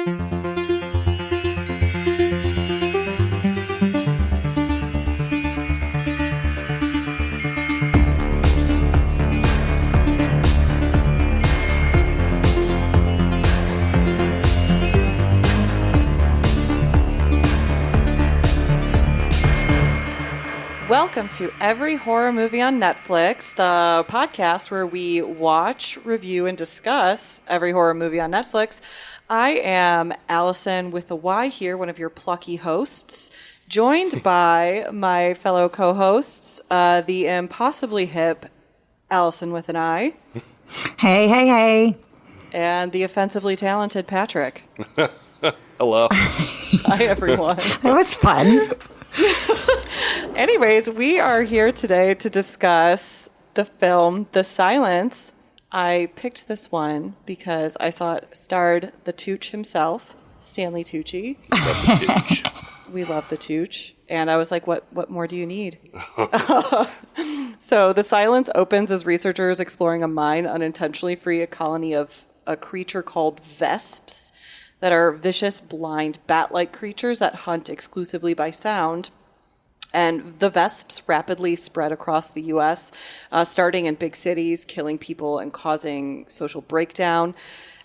Welcome to Every Horror Movie on Netflix, the podcast where we watch, review, and discuss every horror movie on Netflix. I am Allison with the Y here, one of your plucky hosts, joined by my fellow co-hosts, the impossibly hip Allison with an I. Hey. And the offensively talented Patrick. Hello. Hi, everyone. That was fun. Anyways, we are here today to discuss the film The Silence. I picked this one because I saw it starred the Tooch himself, Stanley Tucci. We love the Tooch. And I was like, what more do you need? So The Silence opens as researchers exploring a mine unintentionally free a colony of a creature called vesps that are vicious, blind, bat-like creatures that hunt exclusively by sound. And the vesps rapidly spread across the U.S., starting in big cities, killing people and causing social breakdown.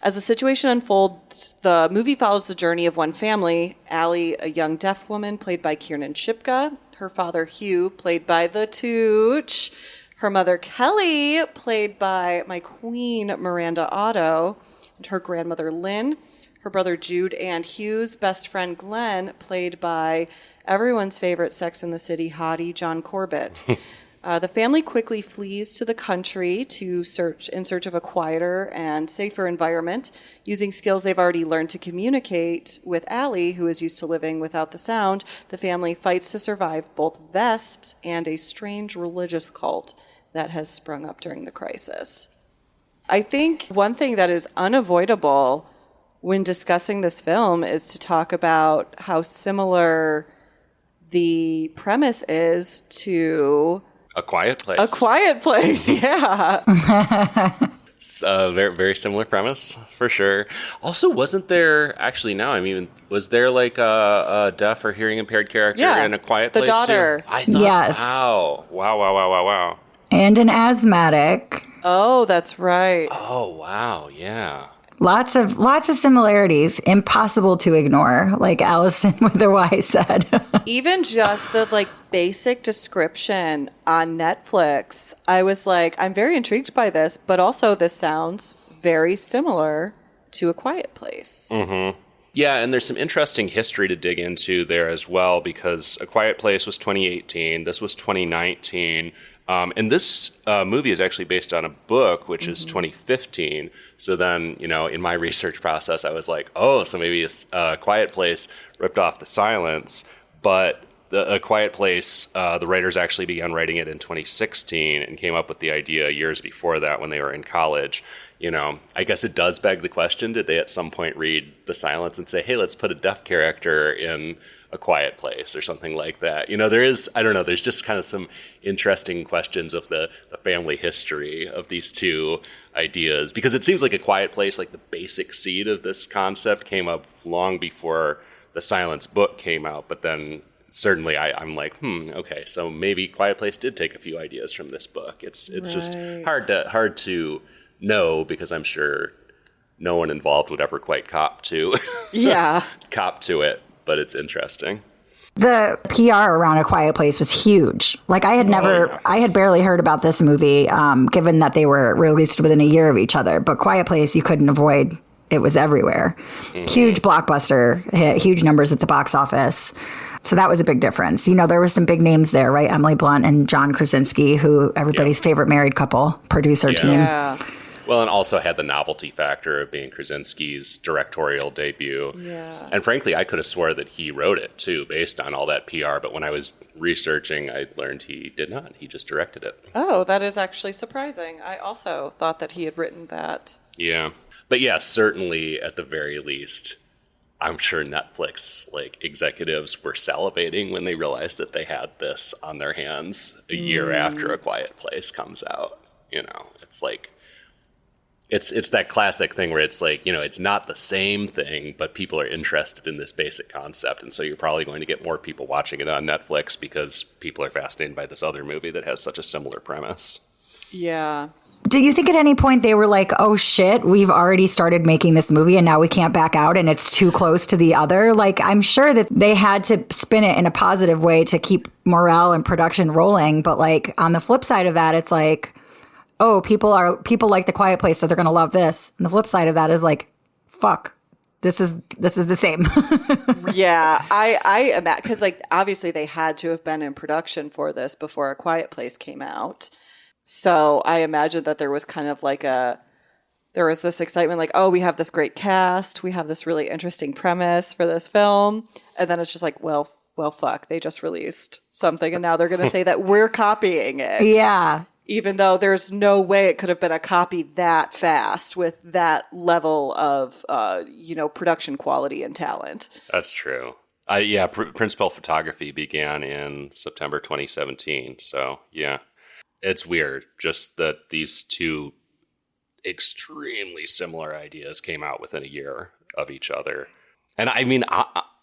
As the situation unfolds, the movie follows the journey of one family, Allie, a young deaf woman played by Kiernan Shipka, her father Hugh, played by the Tooch, her mother Kelly, played by my queen Miranda Otto, and her grandmother Lynn, her brother Jude, and Hugh's best friend Glenn, played by everyone's favorite Sex and the City hottie, John Corbett. The family quickly flees to the country in search of a quieter and safer environment, using skills they've already learned to communicate with Allie, who is used to living without the sound. The family fights to survive both vesps and a strange religious cult that has sprung up during the crisis. I think one thing that is unavoidable when discussing this film is to talk about how similar the premise is to A Quiet Place. A Quiet Place, yeah. Very, very similar premise, for sure. Also, wasn't there, actually now was there like a deaf or hearing impaired character in A Quiet Place? The daughter. Too? I thought, Yes. Wow. And an asthmatic. Oh, that's right. Oh, wow, yeah. Lots of similarities. Impossible to ignore, like Allison with the Y said. Even just the basic description on Netflix, I was like, I'm very intrigued by this, but also this sounds very similar to A Quiet Place. Mm-hmm. Yeah, and there's some interesting history to dig into there as well, because A Quiet Place was 2018, this was 2019, and this movie is actually based on a book, which is 2015. So then, in my research process, I was like, oh, so maybe it's Quiet Place ripped off The Silence, but A Quiet Place, the writers actually began writing it in 2016 and came up with the idea years before that when they were in college. I guess it does beg the question, did they at some point read The Silence and say, hey, let's put a deaf character in A Quiet Place or something like that? There's just kind of some interesting questions of the family history of these two ideas, because it seems like A Quiet Place, like the basic seed of this concept, came up long before the Silence book came out, but then certainly I'm like, okay, so maybe Quiet Place did take a few ideas from this book. It's right. Just hard to know, because I'm sure no one involved would ever quite cop to it, but it's interesting. The PR around A Quiet Place was huge. Like I had barely heard about this movie, given that they were released within a year of each other. But Quiet Place, you couldn't avoid. It was everywhere. Mm-hmm. Huge blockbuster hit, huge numbers at the box office. So that was a big difference. There were some big names there, right? Emily Blunt and John Krasinski, who everybody's favorite married couple, producer team. Yeah. Well, and also had the novelty factor of being Krasinski's directorial debut. Yeah. And frankly, I could have swore that he wrote it, too, based on all that PR. But when I was researching, I learned he did not. He just directed it. Oh, that is actually surprising. I also thought that he had written that. Yeah. But yeah, certainly, at the very least, I'm sure Netflix executives were salivating when they realized that they had this on their hands a year after A Quiet Place comes out. It's like, It's that classic thing where it's like, it's not the same thing, but people are interested in this basic concept. And so you're probably going to get more people watching it on Netflix because people are fascinated by this other movie that has such a similar premise. Yeah. Do you think at any point they were like, oh shit, we've already started making this movie and now we can't back out and it's too close to the other? Like, I'm sure that they had to spin it in a positive way to keep morale and production rolling. But like on the flip side of that, it's like, oh, people like The Quiet Place, so they're going to love this. And the flip side of that is like, fuck, this is the same. Yeah, I imagine, because like obviously they had to have been in production for this before A Quiet Place came out. So I imagine that there was kind of like there was this excitement like, oh, we have this great cast, we have this really interesting premise for this film, and then it's just like, well, fuck, they just released something, and now they're going to say that we're copying it. Yeah. Even though there's no way it could have been a copy that fast with that level of, production quality and talent. That's true. Principal photography began in September 2017. So, yeah, it's weird just that these two extremely similar ideas came out within a year of each other. And I mean,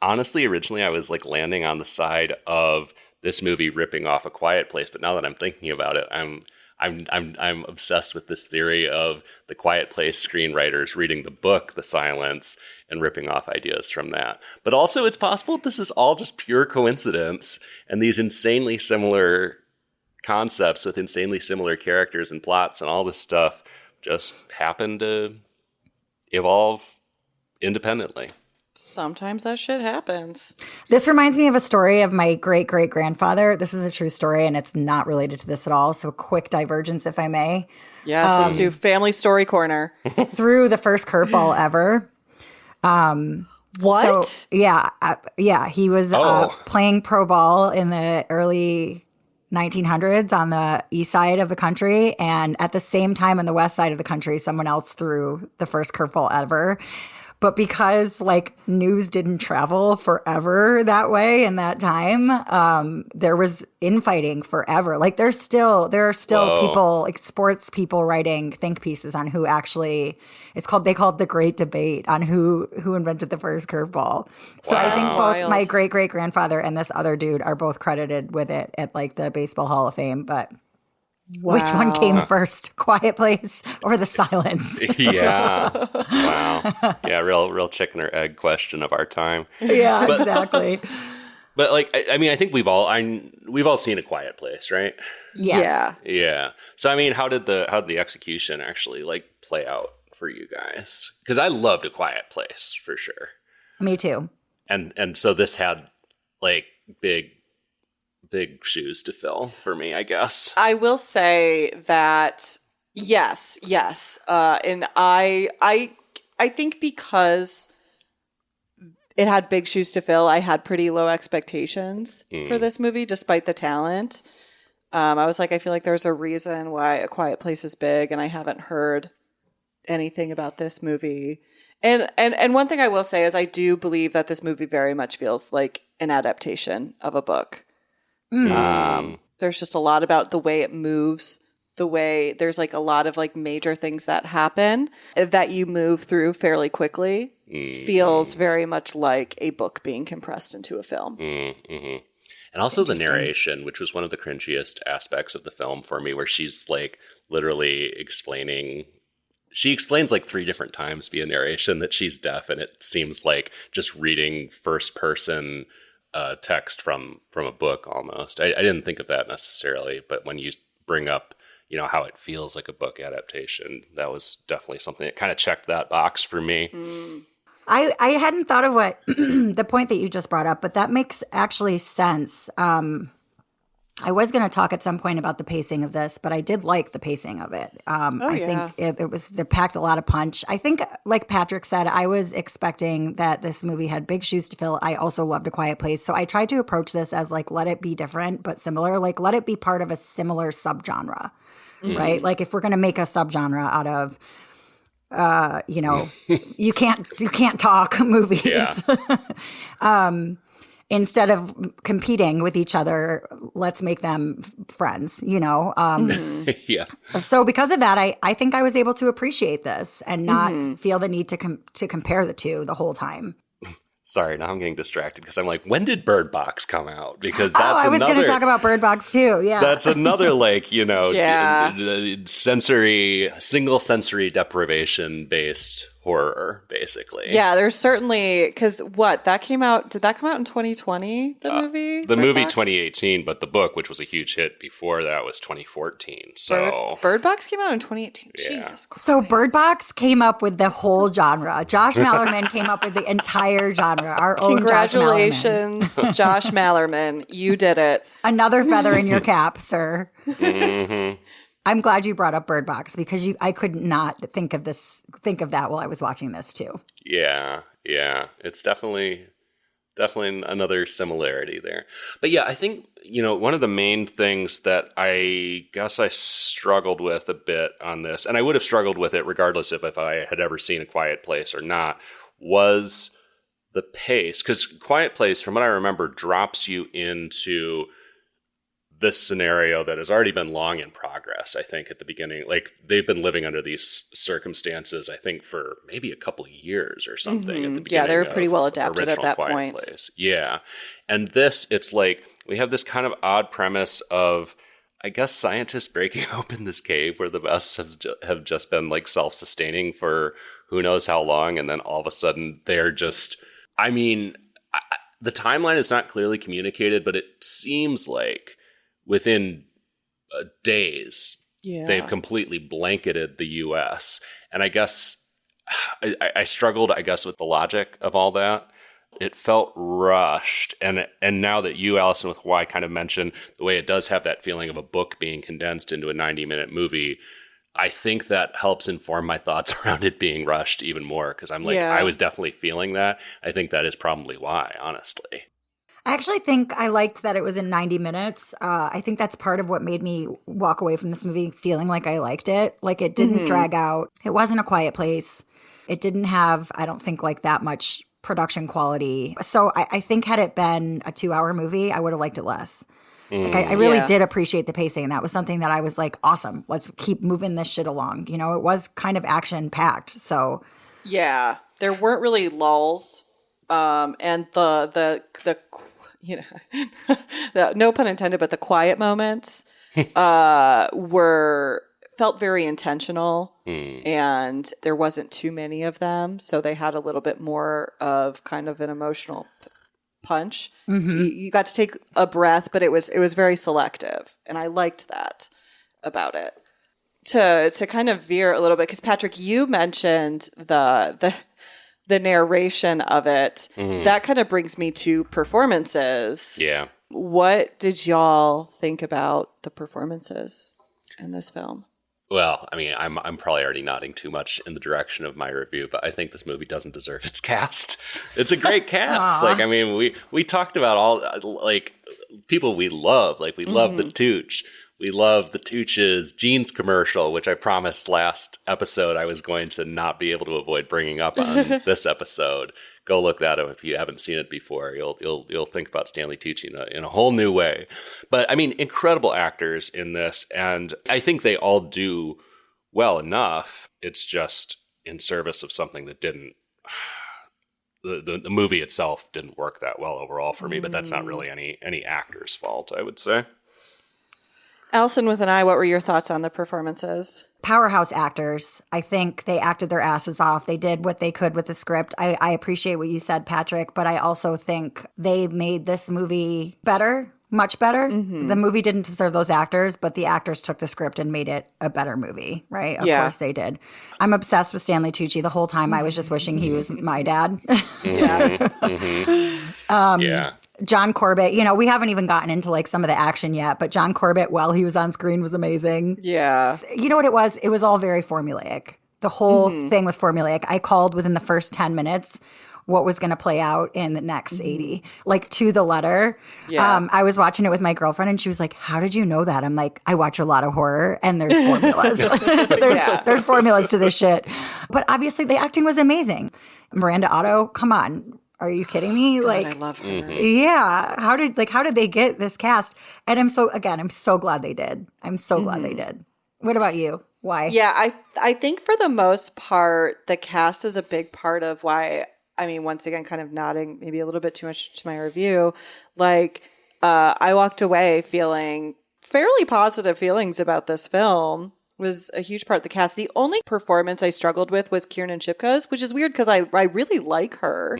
honestly, originally I was like landing on the side of this movie ripping off A Quiet Place, but now that I'm thinking about it, I'm obsessed with this theory of The Quiet Place screenwriters reading the book The Silence and ripping off ideas from that. But also it's possible this is all just pure coincidence, and these insanely similar concepts with insanely similar characters and plots and all this stuff just happen to evolve independently. Sometimes that shit happens. This reminds me of a story of my great-great-grandfather. This is a true story, and it's not related to this at all. So quick divergence, if I may. Yes, let's do Family Story Corner. Threw the first curveball ever. What? So, yeah. He was playing pro ball in the early 1900s on the east side of the country. And at the same time on the west side of the country, someone else threw the first curveball ever. But because like news didn't travel forever that way in that time, there was infighting forever. Like there are still people, like sports people writing think pieces on who actually, they call it the Great Debate on who invented the first curveball. So I think both my great-great-grandfather and this other dude are both credited with it at like the Baseball Hall of Fame, but which one came first, Quiet Place or The Silence? Yeah. Wow. Yeah, real chicken or egg question of our time. Yeah, exactly. But like, I mean, I think we've all seen A Quiet Place, right? Yes. Yeah. So I mean, how did the execution actually like play out for you guys? Because I loved A Quiet Place for sure. Me too. And so this had like big shoes to fill for me, I guess. I will say that yes. And I think because it had big shoes to fill, I had pretty low expectations for this movie, despite the talent. I was like, I feel like there's a reason why A Quiet Place is big, and I haven't heard anything about this movie. And one thing I will say is I do believe that this movie very much feels like an adaptation of a book. There's just a lot about the way it moves, the way there's like a lot of like major things that happen that you move through fairly quickly. Feels very much like a book being compressed into a film. And also the narration, which was one of the cringiest aspects of the film for me, where she's like literally she explains like 3 different times via narration that she's deaf, and it seems like just reading first person text from a book almost. I didn't think of that necessarily, but when you bring up, how it feels like a book adaptation, that was definitely something that kind of checked that box for me. I hadn't thought of what the point that you just brought up, but that makes actually sense. I was going to talk at some point about the pacing of this, but I did like the pacing of it. I think it packed a lot of punch. I think, like Patrick said, I was expecting that this movie had big shoes to fill. I also loved A Quiet Place. So I tried to approach this as like, let it be different, but similar. Like, let it be part of a similar subgenre, right? Like if we're going to make a subgenre out of, you can't talk movies. Yeah. instead of competing with each other, let's make them friends, you know? Yeah. So because of that, I think I was able to appreciate this and not feel the need to compare the two the whole time. Sorry, now I'm getting distracted because I'm like, when did Bird Box come out? Because that's I was going to talk about Bird Box too. Yeah. That's another, like, you know, Yeah. single sensory deprivation based horror, basically. Yeah, there's certainly, because did that come out in 2020, the movie? The Bird movie Box? 2018, but the book, which was a huge hit before that, was 2014. So Bird Box came out in 2018. Yeah. Jesus Christ. So Bird Box came up with the whole genre. Josh Mallerman came up with the entire genre. Our own Josh Mallerman. Congratulations, Josh Mallerman. You did it. Another feather in your cap, sir. Mm-hmm. I'm glad you brought up Bird Box because I could not think of that while I was watching this too. Yeah. It's definitely another similarity there. But yeah, I think, you know, one of the main things that I guess I struggled with a bit on this, and I would have struggled with it regardless of if I had ever seen A Quiet Place or not, was the pace. Because Quiet Place, from what I remember, drops you into this scenario that has already been long in progress, I think, at the beginning. Like, they've been living under these circumstances, I think, for maybe a couple of years or something at the beginning. Yeah, they were pretty well adapted at that Quiet point. Place. Yeah. And this, it's like, we have this kind of odd premise of, I guess, scientists breaking open this cave where the vests have just been, like, self-sustaining for who knows how long, and then all of a sudden they're just, I mean, the timeline is not clearly communicated, but it seems like within days, they've completely blanketed the U.S. And I guess I struggled, with the logic of all that. It felt rushed. And now that you, Allison, with Why kind of mentioned the way it does have that feeling of a book being condensed into a 90-minute movie, I think that helps inform my thoughts around it being rushed even more. Because I'm like, I was definitely feeling that. I think that is probably why, honestly. I actually think I liked that it was in 90 minutes. I think that's part of what made me walk away from this movie feeling like I liked it. Like, it didn't drag out. It wasn't A Quiet Place. It didn't have, I don't think, like that much production quality. So I think had it been a 2-hour movie, I would have liked it less. Like, I really did appreciate the pacing. That was something that I was like, awesome. Let's keep moving this shit along. You know, it was kind of action packed. So yeah, there weren't really lulls. And the you know, no pun intended, but the quiet moments felt very intentional, and there wasn't too many of them, so they had a little bit more of kind of an emotional punch. You got to take a breath, but it was very selective, and I liked that about it. To kind of veer a little bit, because Patrick, you mentioned the narration of it. That kind of brings me to performances. Yeah. What did y'all think about the performances in this film? Well, I mean, I'm probably already nodding too much in the direction of my review, but I think this movie doesn't deserve its cast. It's a great cast. Like, I mean, we talked about all, like, people we love. Like, we love the Tooch. We love the Tooch's jeans commercial, which I promised last episode I was going to not be able to avoid bringing up on this episode. Go look that up if you haven't seen it before. You'll think about Stanley Tucci in a whole new way. But I mean, incredible actors in this, and I think they all do well enough. It's just in service of something that didn't. The movie itself didn't work that well overall for me, but that's not really any actor's fault, I would say. Allison with an eye, what were your thoughts on the performances? Powerhouse actors. I think they acted their asses off. They did what they could with the script. I appreciate what you said, Patrick, but I also think they made this movie better, much better. The movie didn't deserve those actors, but the actors took the script and made it a better movie, right? Of course they did. I'm obsessed with Stanley Tucci. The whole time I was just wishing he was my dad. Yeah. John Corbett, you know, we haven't even gotten into like some of the action yet, but John Corbett, while he was on screen, was amazing. Yeah. You know what it was? It was all very formulaic. The whole thing was formulaic. I called within the first 10 minutes what was going to play out in the next 80, like to the letter. Yeah. I was watching it with my girlfriend and she was like, how did you know that? I'm like, I watch a lot of horror and there's formulas. There's formulas to this shit. But obviously the acting was amazing. Miranda Otto, come on. Are you kidding me? God, Like, I love her. yeah. How did they get this cast? And I'm so glad they did. I'm so glad they did. What about you? Why? Yeah, I think for the most part, the cast is a big part of why, I mean, once again, kind of nodding maybe a little bit too much to my review. Like, I walked away feeling fairly positive feelings about this film. Was a huge part of the cast. The only performance I struggled with was Kiernan Shipka's, which is weird because I really like her.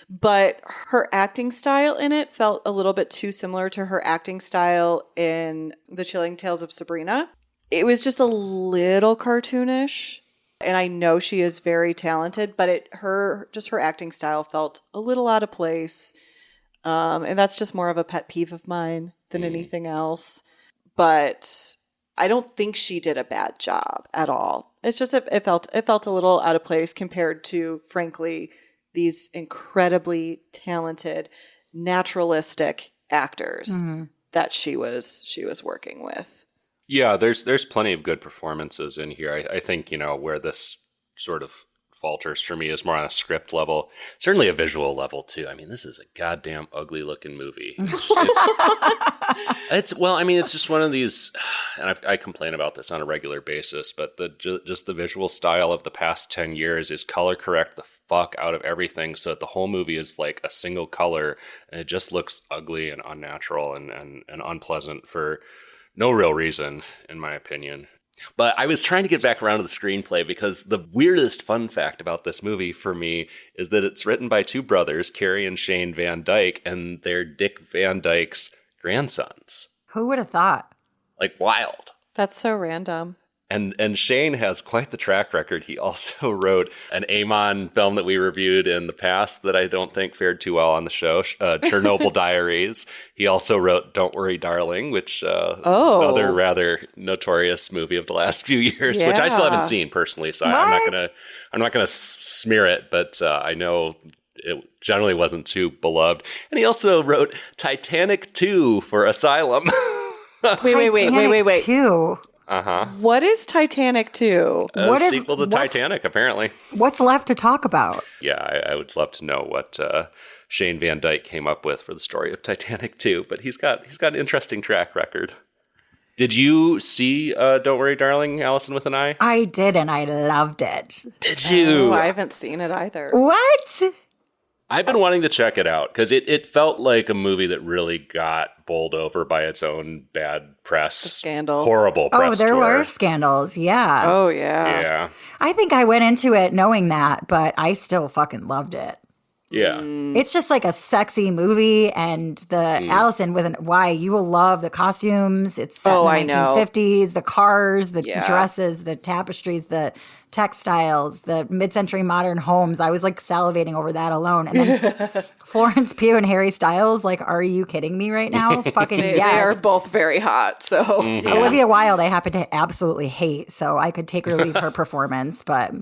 But her acting style in it felt a little bit too similar to her acting style in The Chilling Tales of Sabrina. It was just a little cartoonish. And I know she is very talented, but her acting style felt a little out of place. And that's just more of a pet peeve of mine than anything else. But I don't think she did a bad job at all. It's just it felt a little out of place compared to, frankly, these incredibly talented, naturalistic actors that she was working with. Yeah, there's plenty of good performances in here. I think, where this sort of falters for me is more on a script level, certainly a visual level too. I mean, this is a goddamn ugly looking movie. It's just one of these, and I complain about this on a regular basis, but just the visual style of the past 10 years is color correct the fuck out of everything, so that the whole movie is like a single color, and it just looks ugly and unnatural and unpleasant for no real reason, in my opinion. But I was trying to get back around to the screenplay because the weirdest fun fact about this movie for me is that it's written by two brothers, Carrie and Shane Van Dyke, and they're Dick Van Dyke's grandsons. Who would have thought? Like, wild. That's so random. And Shane has quite the track record. He also wrote an Amon film that we reviewed in the past that I don't think fared too well on the show, Chernobyl Diaries. He also wrote Don't Worry, Darling, which another rather notorious movie of the last few years, which I still haven't seen personally. So I'm not gonna smear it, but I know it generally wasn't too beloved. And he also wrote Titanic II for Asylum. Wait. 2. Uh-huh. What is Titanic II? A sequel to Titanic, apparently. What's left to talk about? Yeah, I would love to know what Shane Van Dyke came up with for the story of Titanic 2, but he's got an interesting track record. Did you see Don't Worry, Darling, Allison with an I? I did, and I loved it. Did you? Oh, I haven't seen it either. What? I've been wanting to check it out because it felt like a movie that really got bowled over by its own bad press. The scandal. Horrible press. Oh, there tour. were scandals. Yeah. Oh, yeah. Yeah. I think I went into it knowing that, but I still fucking loved it. Yeah. It's just like a sexy movie, and Allison why you will love the costumes. It's set in the 1950s, the cars, the dresses, the tapestries, the textiles, the mid-century modern homes. I was like salivating over that alone. And then Florence Pugh and Harry Styles, like, are you kidding me right now? Fucking yes. They are both very hot, so. Olivia Wilde, I happen to absolutely hate, so I could take or leave her performance, but.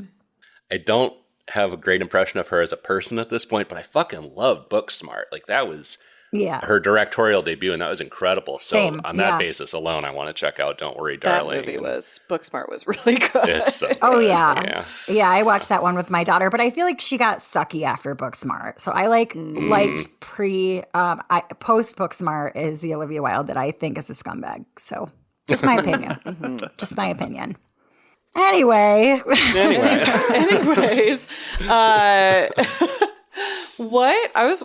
I don't have a great impression of her as a person at this point, but I fucking love Booksmart. Like, that was her directorial debut, and that was incredible. So on that basis alone, I want to check out Don't Worry, Darling. That movie Booksmart was really good. It's so good. Oh, yeah. I watched that one with my daughter, but I feel like she got sucky after Booksmart. So I liked post Booksmart is the Olivia Wilde that I think is a scumbag. So just my opinion. Just my opinion. Anyways,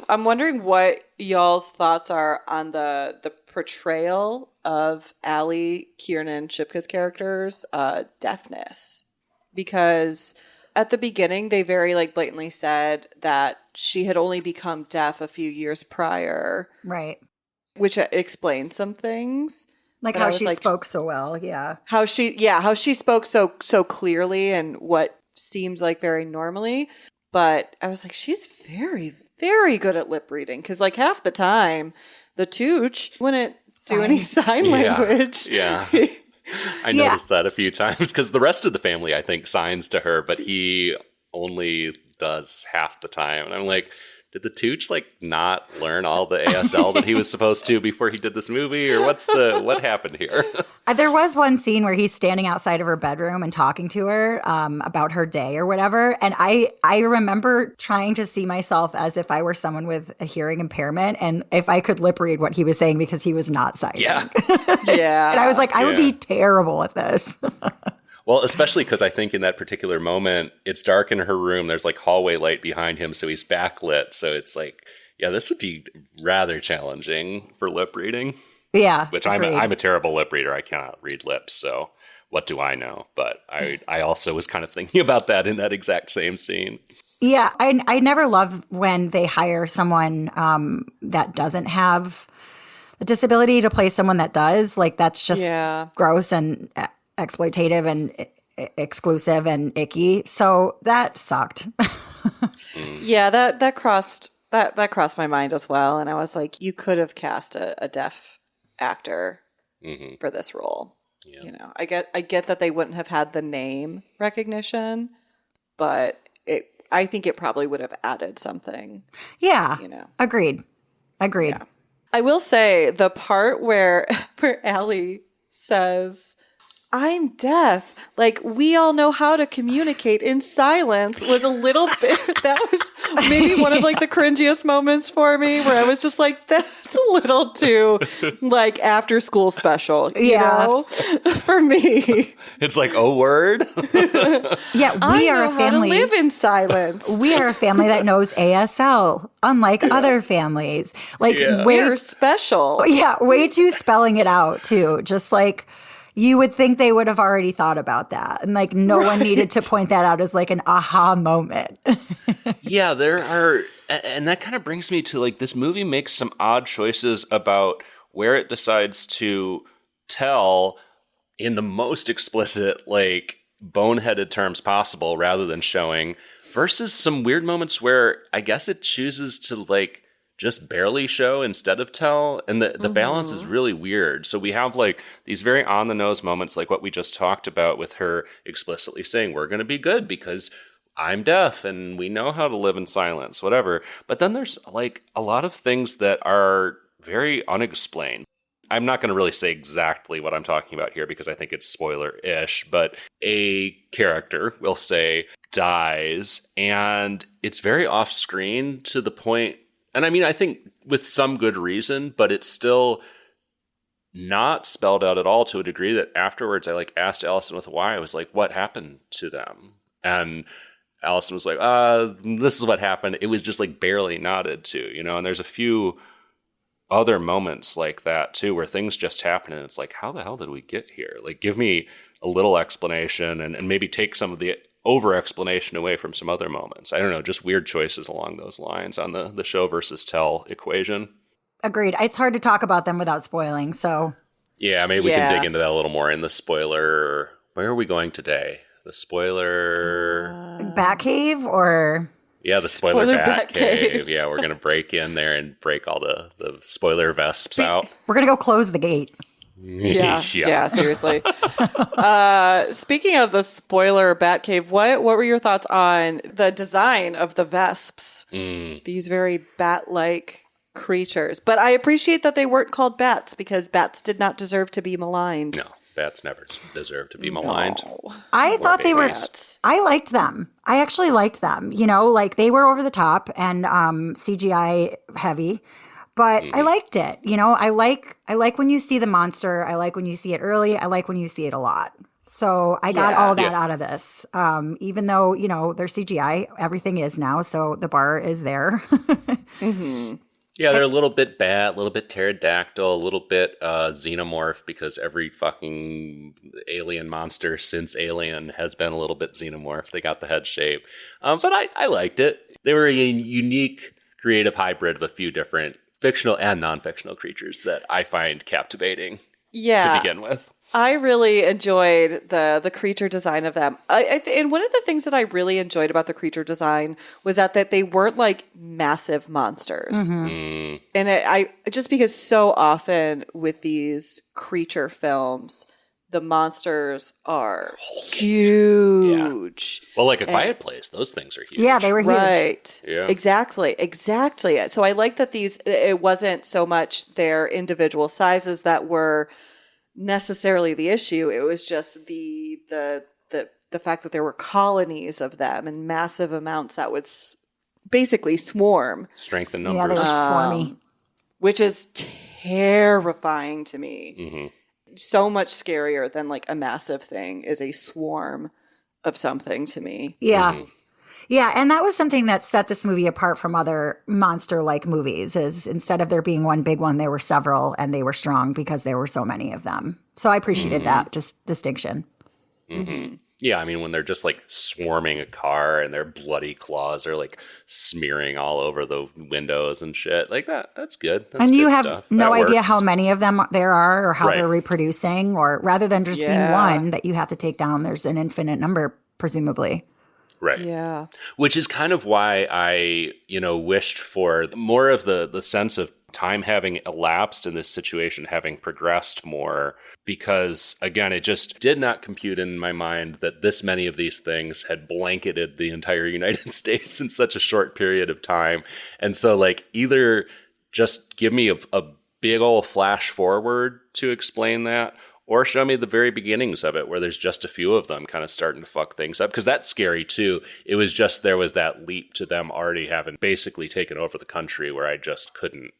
I'm wondering what y'all's thoughts are on the portrayal of Kiernan Shipka's character's deafness, because at the beginning they very blatantly said that she had only become deaf a few years prior, right? Which explains some things. Like how she spoke so well, how she spoke so clearly and what seems like very normally. But I was like, she's very, very good at lip reading, because half the time the Tooch wouldn't do any sign language. Yeah. I noticed that a few times, because the rest of the family, I think, signs to her, but he only does half the time. And I'm like, did the Tooch like not learn all the ASL that he was supposed to before he did this movie, or what happened here? There was one scene where he's standing outside of her bedroom and talking to her about her day or whatever, and I remember trying to see myself as if I were someone with a hearing impairment, and if I could lip read what he was saying because he was not sighted. Yeah, yeah. And I was like, I would be terrible at this. Well, especially because I think in that particular moment, it's dark in her room. There's like hallway light behind him, so he's backlit. So it's like, yeah, this would be rather challenging for lip reading. Yeah, which I'm a terrible lip reader. I cannot read lips, so what do I know? But I also was kind of thinking about that in that exact same scene. Yeah, I never love when they hire someone that doesn't have a disability to play someone that does. Like, that's just gross and exploitative and exclusive and icky. So that sucked. Yeah, that crossed my mind as well. And I was like, you could have cast a deaf actor for this role. Yeah. You know, I get that they wouldn't have had the name recognition, but I think it probably would have added something. Yeah. You know. Agreed. Yeah. I will say the part where Allie says, I'm deaf. Like, we all know how to communicate in silence was a little bit, that was maybe one of like the cringiest moments for me, where I was just like, that's a little too like after school special, you know, for me. It's like, oh, word. Yeah, we are a family. How to live in silence. We are a family that knows ASL, unlike other families. Like, we're special. Yeah, way too spelling it out too. Just like, you would think they would have already thought about that. And like, no one needed to point that out as like an aha moment. Yeah, there are. And that kind of brings me to like, this movie makes some odd choices about where it decides to tell in the most explicit, like, boneheaded terms possible rather than showing, versus some weird moments where I guess it chooses to like just barely show instead of tell, and the balance is really weird. So we have like these very on the nose moments, like what we just talked about, with her explicitly saying, we're going to be good because I'm deaf and we know how to live in silence, whatever. But then there's like a lot of things that are very unexplained. I'm not going to really say exactly what I'm talking about here because I think it's spoiler-ish, but a character, we'll say, dies, and it's very off-screen to the point. And I mean, I think with some good reason, but it's still not spelled out at all, to a degree that afterwards I like asked Allison with why. I was like, what happened to them? And Allison was like, this is what happened. It was just like barely nodded to, you know, and there's a few other moments like that too, where things just happen and it's like, how the hell did we get here? Like, give me a little explanation and maybe take some of the over explanation away from some other moments. I don't know, just weird choices along those lines on the show versus tell equation. Agreed. It's hard to talk about them without spoiling, so. Yeah, maybe we can dig into that a little more in the spoiler. Where are we going today? The spoiler... Batcave or... Yeah, the spoiler Batcave. Yeah, we're going to break in there and break all the spoiler vesps out. We're going to go close the gate. Yeah, seriously. Speaking of the spoiler Batcave, what were your thoughts on the design of the vesps? These very bat-like creatures. But I appreciate that they weren't called bats, because bats did not deserve to be maligned. No, bats never deserve to be maligned. No. I thought they were... Bats. I liked them. I actually liked them. You know, like, they were over the top and CGI heavy. But I liked it. You know, I like when you see the monster. I like when you see it early. I like when you see it a lot. So I got all that out of this. Even though, you know, they're CGI, everything is now. So the bar is there. Yeah, they're a little bit bat, a little bit pterodactyl, a little bit xenomorph, because every fucking alien monster since Alien has been a little bit xenomorph. They got the head shape. But I liked it. They were a unique, creative hybrid of a few different fictional and non-fictional creatures that I find captivating to begin with. I really enjoyed the creature design of them. And one of the things that I really enjoyed about the creature design was that they weren't like massive monsters. And I just because so often with these creature films, the monsters are huge. Yeah. Well, like A Quiet Place, those things are huge. Yeah, they were huge. Right. Yeah. Exactly. So I like that it wasn't so much their individual sizes that were necessarily the issue. It was just the fact that there were colonies of them and massive amounts that would basically swarm. Strength in Yeah, numbers. they were swarmy. Which is terrifying to me. Mm-hmm. So much scarier than like a massive thing is a swarm of something to me. Yeah. Mm-hmm. Yeah, and that was something that set this movie apart from other monster-like movies, is instead of there being one big one, there were several, and they were strong because there were so many of them. So I appreciated that distinction. Mm-hmm. Yeah, I mean, when they're just like swarming a car and their bloody claws are like smearing all over the windows and shit, like that's good. That's And you good have stuff. no That idea works. how many of them there are or how Right. they're reproducing, or rather than just being one that you have to take down, there's an infinite number, presumably. Right. Yeah. Which is kind of why I, wished for more of the sense of time having elapsed and this situation having progressed more, because again, it just did not compute in my mind that this many of these things had blanketed the entire United States in such a short period of time. And so like either just give me a big old flash forward to explain that, or show me the very beginnings of it where there's just a few of them kind of starting to fuck things up. Because that's scary too. It was just, there was that leap to them already having basically taken over the country where I just couldn't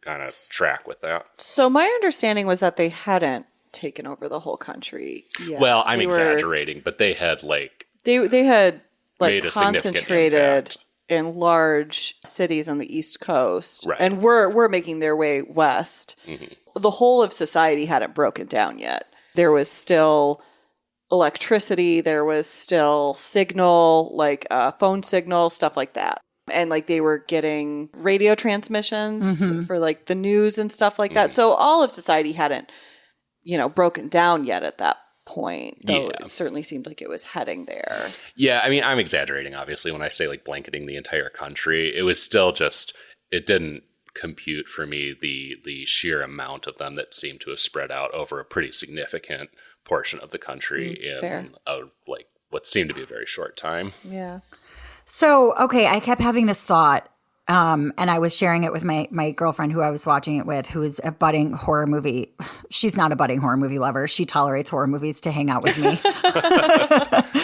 kind of track with that. So my understanding was that they hadn't taken over the whole country yet. Well, I'm exaggerating, but they had like... They had like made a significant concentrated impact. in large cities on the East Coast. Right. And were making their way west. Mm-hmm. The whole of society hadn't broken down yet. There was still electricity, there was still signal, like phone signal, stuff like that. And like they were getting radio transmissions for like the news and stuff like that. So all of society hadn't, broken down yet at that point. Though it certainly seemed like it was heading there. Yeah, I mean, I'm exaggerating, obviously, when I say like blanketing the entire country. It was still just, it didn't compute for me the sheer amount of them that seemed to have spread out over a pretty significant portion of the country in like what seemed to be a very short time. Yeah. So, okay, I kept having this thought, and I was sharing it with my girlfriend who I was watching it with, who is a budding horror movie. She's not a budding horror movie lover. She tolerates horror movies to hang out with me.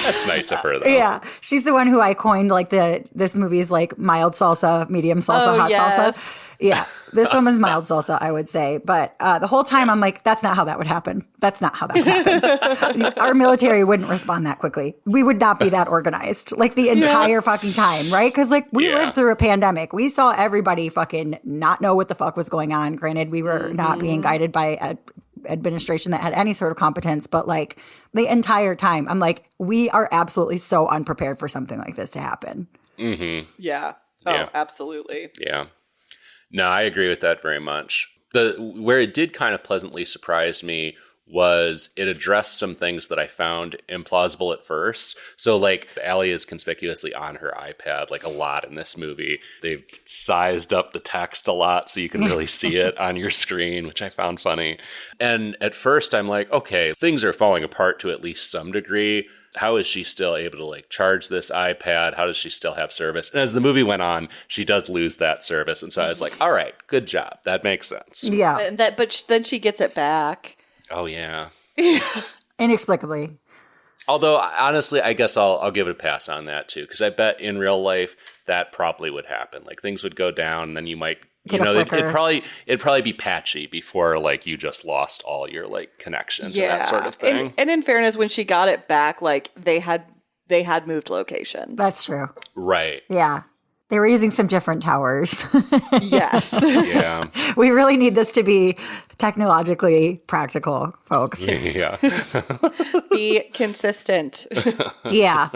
That's nice of her, though. Yeah. She's the one who I coined like this movie is like mild salsa, medium salsa, hot salsa. Yeah. This one was mild salsa, I would say. But the whole time I'm like, that's not how that would happen. That's not how that would happen. Our military wouldn't respond that quickly. We would not be that organized like the entire fucking time, right? Because like we lived through a pandemic. We saw everybody fucking not know what the fuck was going on. Granted, we were not being guided by an administration that had any sort of competence, but like the entire time, I'm like, we are absolutely so unprepared for something like this to happen. Mm-hmm. Yeah. Oh, Yeah. absolutely. Yeah. No, I agree with that very much. Where it did kind of pleasantly surprise me was it addressed some things that I found implausible at first. So like Allie is conspicuously on her iPad like a lot in this movie. They've sized up the text a lot so you can really see it on your screen, which I found funny. And at first I'm like, okay, things are falling apart to at least some degree. How is she still able to like charge this iPad? How does she still have service? And as the movie went on, she does lose that service. And so I was like, all right, good job. That makes sense. Yeah. And but then she gets it back. Oh, yeah. Inexplicably. Although, honestly, I guess I'll give it a pass on that, too. Because I bet in real life, that probably would happen. Like, things would go down, and then you might, it'd probably be patchy before, like, you just lost all your, like, connections and that sort of thing. And in fairness, when she got it back, like, they had moved locations. That's true. Right. Yeah. They were using some different towers. Yes. Yeah. We really need this to be technologically practical, folks. Yeah. Be consistent. Yeah.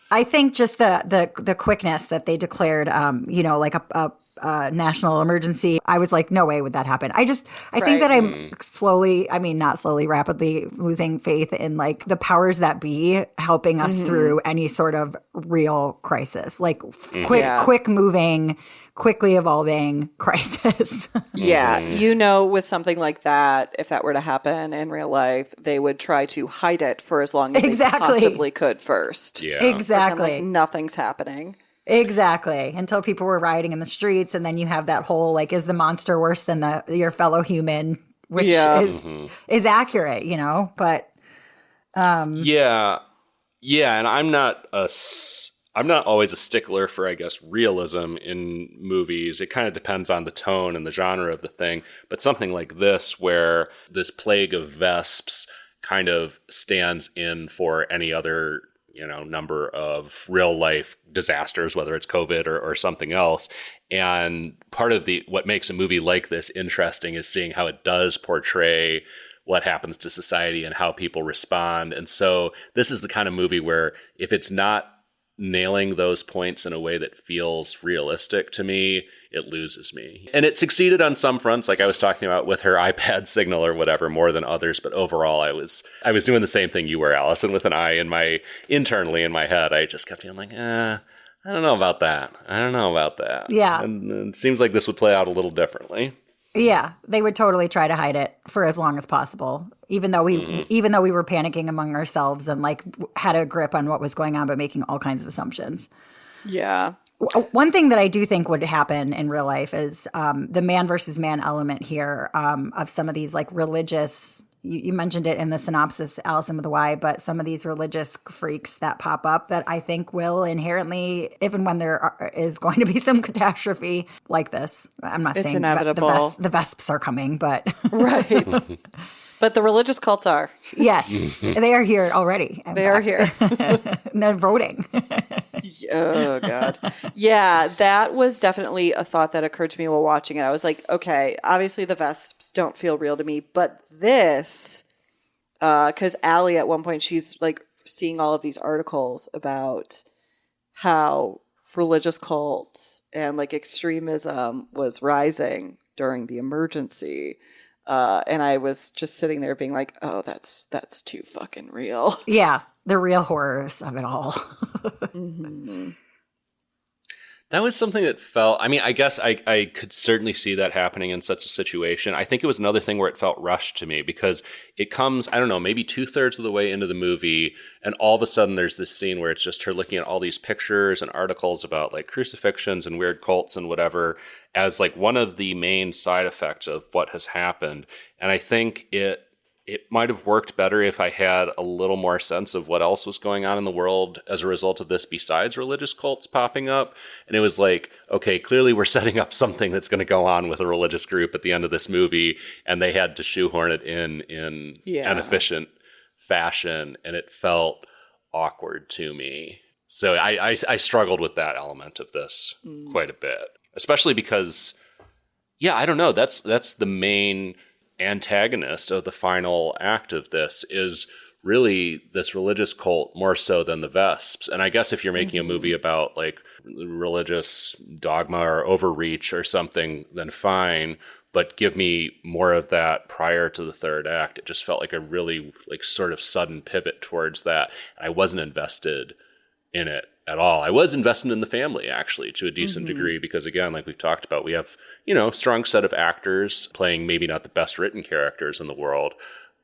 I think just the quickness that they declared, like a national emergency. I was like, no way would that happen. I think that I'm rapidly losing faith in like the powers that be helping us through any sort of real crisis, like quick moving, quickly evolving crisis. Yeah. With something like that, if that were to happen in real life, they would try to hide it for as long as they possibly could first. Yeah. Exactly. Pretend like nothing's happening. Exactly. Until people were rioting in the streets, and then you have that whole like, is the monster worse than your fellow human, which is accurate, But yeah, and I'm not always a stickler for, I guess, realism in movies. It kind of depends on the tone and the genre of the thing. But something like this, where this plague of vesps kind of stands in for any other, number of real life disasters, whether it's COVID or something else. And part of what makes a movie like this interesting is seeing how it does portray what happens to society and how people respond. And so this is the kind of movie where if it's not nailing those points in a way that feels realistic to me, it loses me. And it succeeded on some fronts, like I was talking about with her iPad signal or whatever, more than others. But overall, I was doing the same thing you were, Allison, with an eye internally in my head. I just kept being like, I don't know about that. Yeah. And it seems like this would play out a little differently. Yeah, they would totally try to hide it for as long as possible, even though we were panicking among ourselves and like had a grip on what was going on, but making all kinds of assumptions. Yeah. One thing that I do think would happen in real life is the man versus man element here of some of these like religious. You mentioned it in the synopsis, Allison with a Y, but some of these religious freaks that pop up that I think will inherently, even when there is going to be some catastrophe like this. I'm not saying inevitable. The vesps are coming, but right. But the religious cults are. Yes, they are here already. They are here. They're voting. Oh, God. Yeah, that was definitely a thought that occurred to me while watching it. I was like, okay, obviously the vesps don't feel real to me, but this, because Allie at one point, she's like seeing all of these articles about how religious cults and like extremism was rising during the emergency. And I was just sitting there being like, oh, that's too fucking real. Yeah, the real horrors of it all. That was something that felt, I mean, I guess I could certainly see that happening in such a situation. I think it was another thing where it felt rushed to me because it comes, I don't know, maybe 2/3 of the way into the movie, and all of a sudden there's this scene where it's just her looking at all these pictures and articles about like crucifixions and weird cults and whatever as like one of the main side effects of what has happened. And I think it might have worked better if I had a little more sense of what else was going on in the world as a result of this besides religious cults popping up. And it was like, okay, clearly we're setting up something that's going to go on with a religious group at the end of this movie, and they had to shoehorn it in an efficient fashion, and it felt awkward to me. So I struggled with that element of this quite a bit, especially because, yeah, I don't know, that's the main antagonist of the final act of this is really this religious cult more so than the vesps. And I guess if you're making a movie about like religious dogma or overreach or something, then fine, but give me more of that prior to the third act. It just felt like a really like sort of sudden pivot towards that. I wasn't invested in it at all. I was invested in the family, actually, to a decent degree, because again, like we've talked about, we have, strong set of actors playing maybe not the best written characters in the world,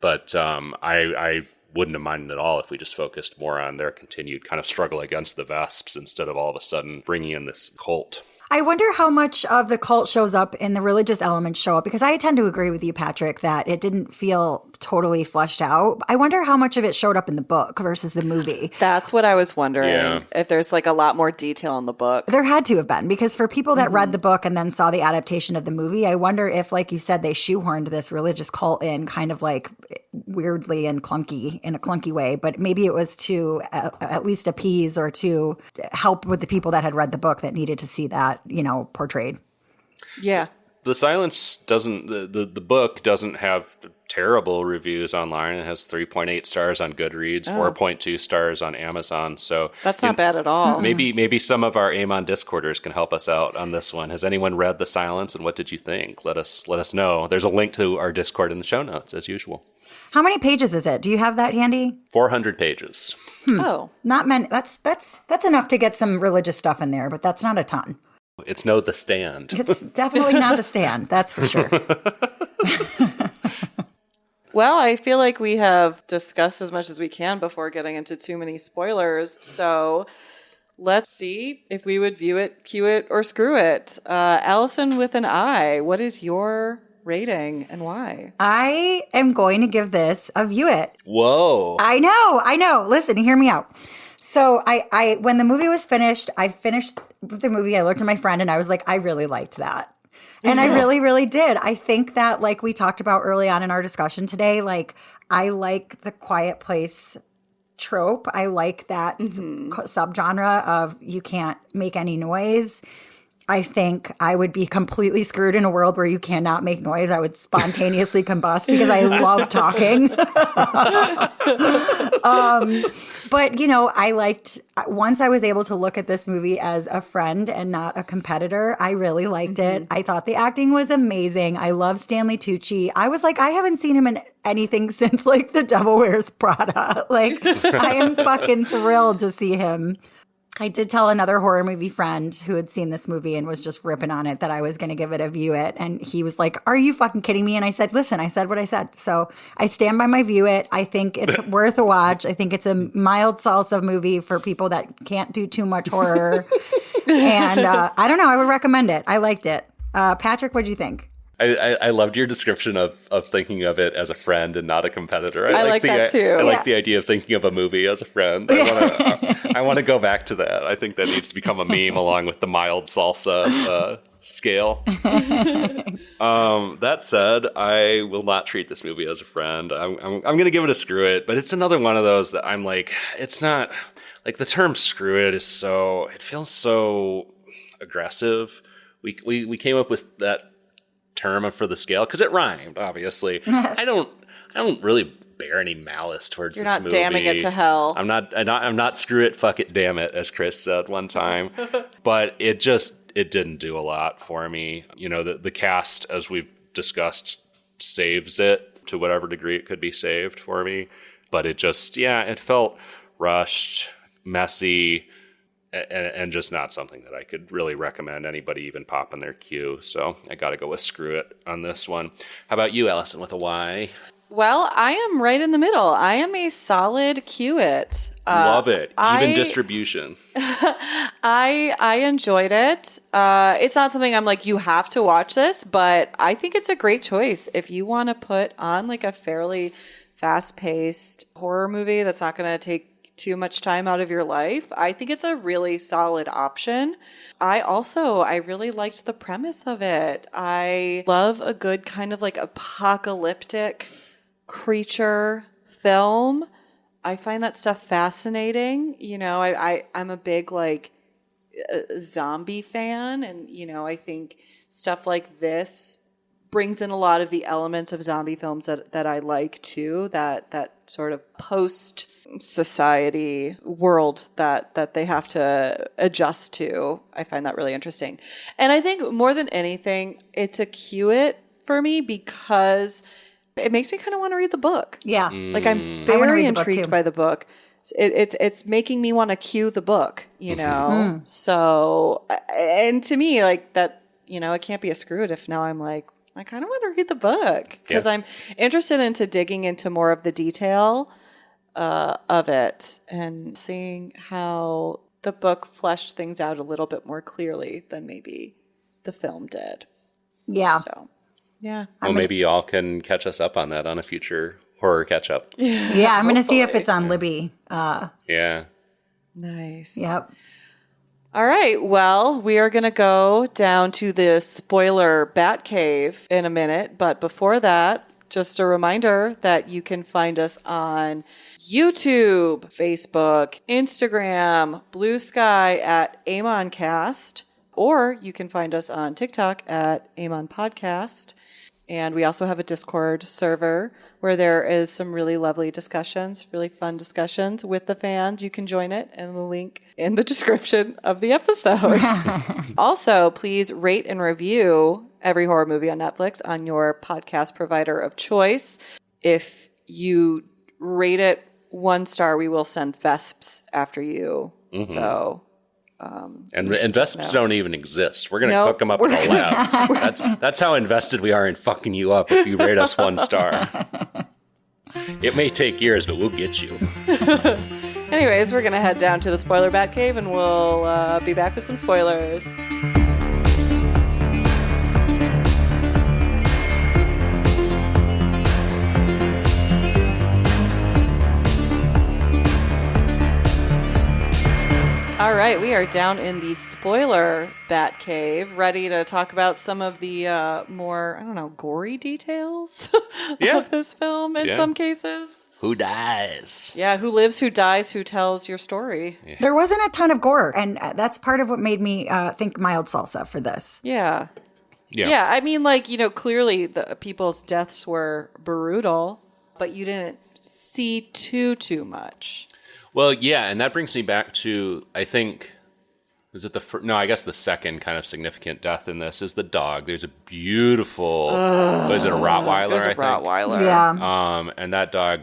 but I wouldn't have minded at all if we just focused more on their continued kind of struggle against the vesps instead of all of a sudden bringing in this cult. I wonder how much of the cult shows up and the religious elements show up, because I tend to agree with you, Patrick, that it didn't feel totally fleshed out. I wonder how much of it showed up in the book versus the movie. That's what I was wondering. If there's like a lot more detail in the book. There had to have been, because for people that read the book and then saw the adaptation of the movie, I wonder if, like you said, they shoehorned this religious cult in kind of like weirdly and clunky, in a clunky way. But maybe it was to at least appease or to help with the people that had read the book that needed to see that, portrayed. Yeah. The silence doesn't, the book doesn't have terrible reviews online. It has 3.8 stars on Goodreads, 4.2 stars on Amazon. So that's not bad at all. Maybe some of our Amon Discorders can help us out on this one. Has anyone read The Silence, and what did you think? Let us know. There's a link to our Discord in the show notes, as usual. How many pages is it? Do you have that handy? 400 pages. Oh, Not many. That's enough to get some religious stuff in there, but that's not a ton. It's no The Stand. It's definitely not The Stand. That's for sure. well, I feel like we have discussed as much as we can before getting into too many spoilers. So let's see if we would view it, cue it, or screw it. Allison with an I, what is your rating and why? I am going to give this a view it. Whoa. I know. Listen, hear me out. So I when the movie was finished, I finished the movie. I looked at my friend and I was like, I really liked that. And I really, really did. I think that, like we talked about early on in our discussion today, like I like the Quiet Place trope. I like that subgenre of you can't make any noise. I think I would be completely screwed in a world where you cannot make noise. I would spontaneously combust because I love talking. But, you know, I liked, once I was able to look at this movie as a friend and not a competitor, I really liked it. I thought the acting was amazing. I love Stanley Tucci. I was like, I haven't seen him in anything since like The Devil Wears Prada. Like, I am fucking thrilled to see him. I did tell another horror movie friend who had seen this movie and was just ripping on it that I was going to give it a view it. And he was like, are you fucking kidding me? And I said, listen, I said what I said. So I stand by my view it. I think it's worth a watch. I think it's a mild salsa movie for people that can't do too much horror. And I don't know. I would recommend it. I liked it. Patrick, what'd you think? I loved your description of thinking of it as a friend and not a competitor. I like that too. I like the idea of thinking of a movie as a friend. I want to go back to that. I think that needs to become a meme along with the mild salsa scale. That said, I will not treat this movie as a friend. I'm going to give it a screw it, but it's another one of those that I'm like, it's not like the term screw it is so, it feels so aggressive. We came up with that term for the scale because it rhymed, obviously. I don't really bear any malice towards You're this not movie. damning it to hell. I'm not screw it, fuck it, damn it, as Chris said one time. But it didn't do a lot for me. You know, the cast, as we've discussed, saves it to whatever degree it could be saved for me. But it just, it felt rushed, messy, and just not something that I could really recommend anybody even pop in their queue. So I got to go with screw it on this one. How about you, Allison, with a Y? Well, I am right in the middle. I am a solid cue it. Love it. Even distribution. I enjoyed it. It's not something I'm like, you have to watch this, but I think it's a great choice. If you want to put on like a fairly fast-paced horror movie that's not going to take too much time out of your life, I think it's a really solid option. I really liked the premise of it. I love a good kind of like apocalyptic creature film. I find that stuff fascinating. You know, I'm a big like zombie fan, and you know, I think stuff like this brings in a lot of the elements of zombie films that I like too, that sort of post society world that they have to adjust to. I find that really interesting. And I think more than anything, it's a cue it for me because it makes me kind of want to read the book. Yeah. Like I'm very intrigued by the book. It's making me want to cue the book, you know? So, and to me, like that, you know, it can't be a screw it if now I'm like, I kind of want to read the book because I'm interested into digging into more of the detail of it and seeing how the book fleshed things out a little bit more clearly than maybe the film did. Yeah. So, yeah. Well, maybe y'all can catch us up on that on a future horror catch up. Yeah, I'm going to see if it's on Libby. Yeah. Nice. Yep. All right. Well, we are going to go down to the spoiler bat cave in a minute. But before that, just a reminder that you can find us on YouTube, Facebook, Instagram, Blue Sky at AmonCast, or you can find us on TikTok at Amon Podcast. And we also have a Discord server where there is some really lovely discussions, really fun discussions with the fans. You can join it and the link in the description of the episode. Also, please rate and review every horror movie on Netflix on your podcast provider of choice. If you rate it 1 star, we will send Vesps after you. So... and Vesps don't even exist. We're going to cook them up in a lab. That's how invested we are in fucking you up if you rate us 1 star. It may take years, but we'll get you. Anyways, we're going to head down to the spoiler bat cave and we'll be back with some spoilers. All right, we are down in the spoiler bat cave, ready to talk about some of the more, gory details of this film in some cases. Who dies? Yeah, who lives, who dies, who tells your story. Yeah. There wasn't a ton of gore, and that's part of what made me think mild salsa for this. Yeah. Yeah, I mean, clearly the people's deaths were brutal, but you didn't see too much. Well, yeah, and that brings me back to, I think, I guess the second kind of significant death in this is the dog. There's a beautiful, was it a Rottweiler, I think? Rottweiler. Yeah. And that dog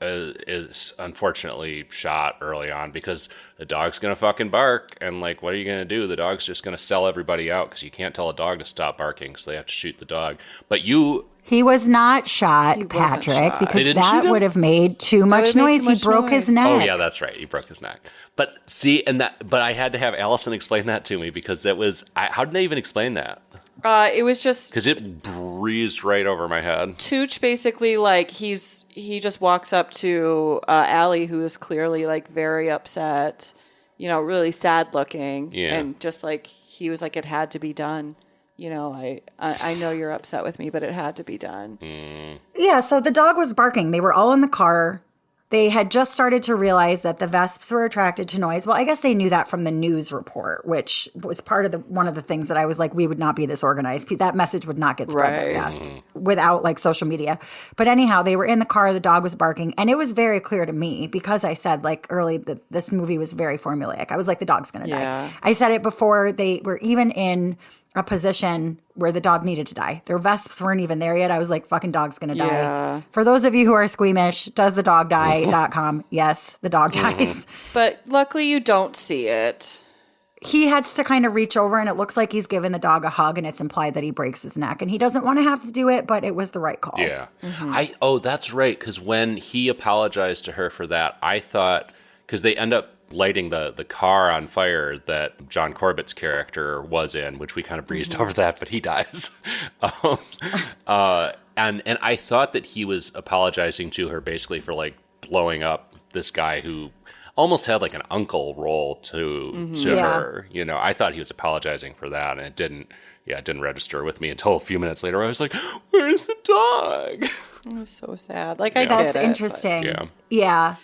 is unfortunately shot early on because the dog's going to fucking bark. And, what are you going to do? The dog's just going to sell everybody out because you can't tell a dog to stop barking, so they have to shoot the dog. But He was not shot, Patrick, because that would have made too much noise. He broke his neck. Oh, yeah, that's right. He broke his neck. But see, but I had to have Allison explain that to me because it was, how did they even explain that? It was just... Because it breezed right over my head. Tucci basically, he just walks up to Allie, who is clearly, very upset, really sad looking. Yeah. And just, he was like, it had to be done. I know you're upset with me, but it had to be done. Yeah, so the dog was barking. They were all in the car. They had just started to realize that the Vesps were attracted to noise. Well, I guess they knew that from the news report, which was part of one of the things that I was like, we would not be this organized. That message would not get spread that fast without social media. But anyhow, they were in the car. The dog was barking. And it was very clear to me because I said early that this movie was very formulaic. I was like, the dog's going to die. I said it before they were even in a position where the dog needed to die. Their Vesps weren't even there yet. I was like, fucking dog's going to die. For those of you who are squeamish, doesthedogdie.com. Yes, the dog dies. But luckily you don't see it. He has to kind of reach over and it looks like he's giving the dog a hug and it's implied that he breaks his neck. And he doesn't want to have to do it, but it was the right call. Yeah. That's right. Because when he apologized to her for that, I thought, because they end up lighting the car on fire that John Corbett's character was in, which we kind of breezed over that, but he dies. And I thought that he was apologizing to her basically for blowing up this guy who almost had an uncle role to her. I thought he was apologizing for that, and it didn't register with me until a few minutes later. I was like, "Where's the dog?" It was so sad. That's interesting. Yeah.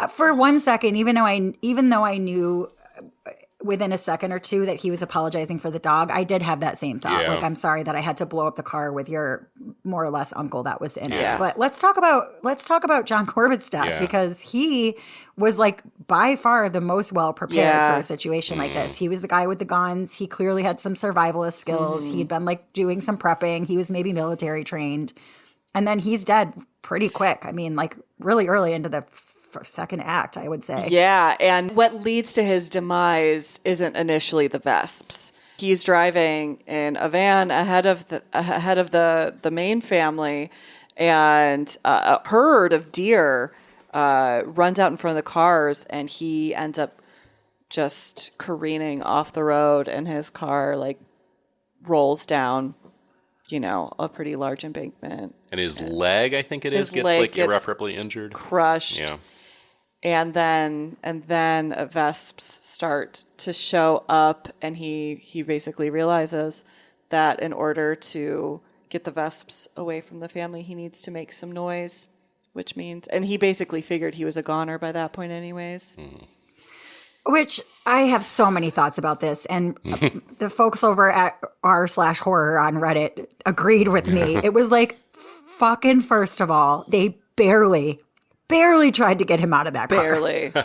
For 1 second, even though I knew within a second or two that he was apologizing for the dog, I did have that same thought. I'm sorry that I had to blow up the car with your more or less uncle that was in it. But let's talk about John Corbett's death because he was by far the most well prepared for a situation like this. He was the guy with the guns. He clearly had some survivalist skills. He'd been doing some prepping. He was maybe military trained. And then he's dead pretty quick. I mean, really early into the second act, I would say. Yeah, and what leads to his demise isn't initially the Vesps. He's driving in a van ahead of the main family, and a herd of deer runs out in front of the cars, and he ends up just careening off the road, and his car rolls down, a pretty large embankment. And his leg, I think gets irreparably injured, crushed. Yeah. And then Vesps start to show up, and he basically realizes that in order to get the Vesps away from the family, he needs to make some noise, which means, and he basically figured he was a goner by that point anyways. Which I have so many thoughts about this, and the folks over at r/horror on Reddit agreed with me. It was like, fucking first of all, they barely tried to get him out of that car. Barely. The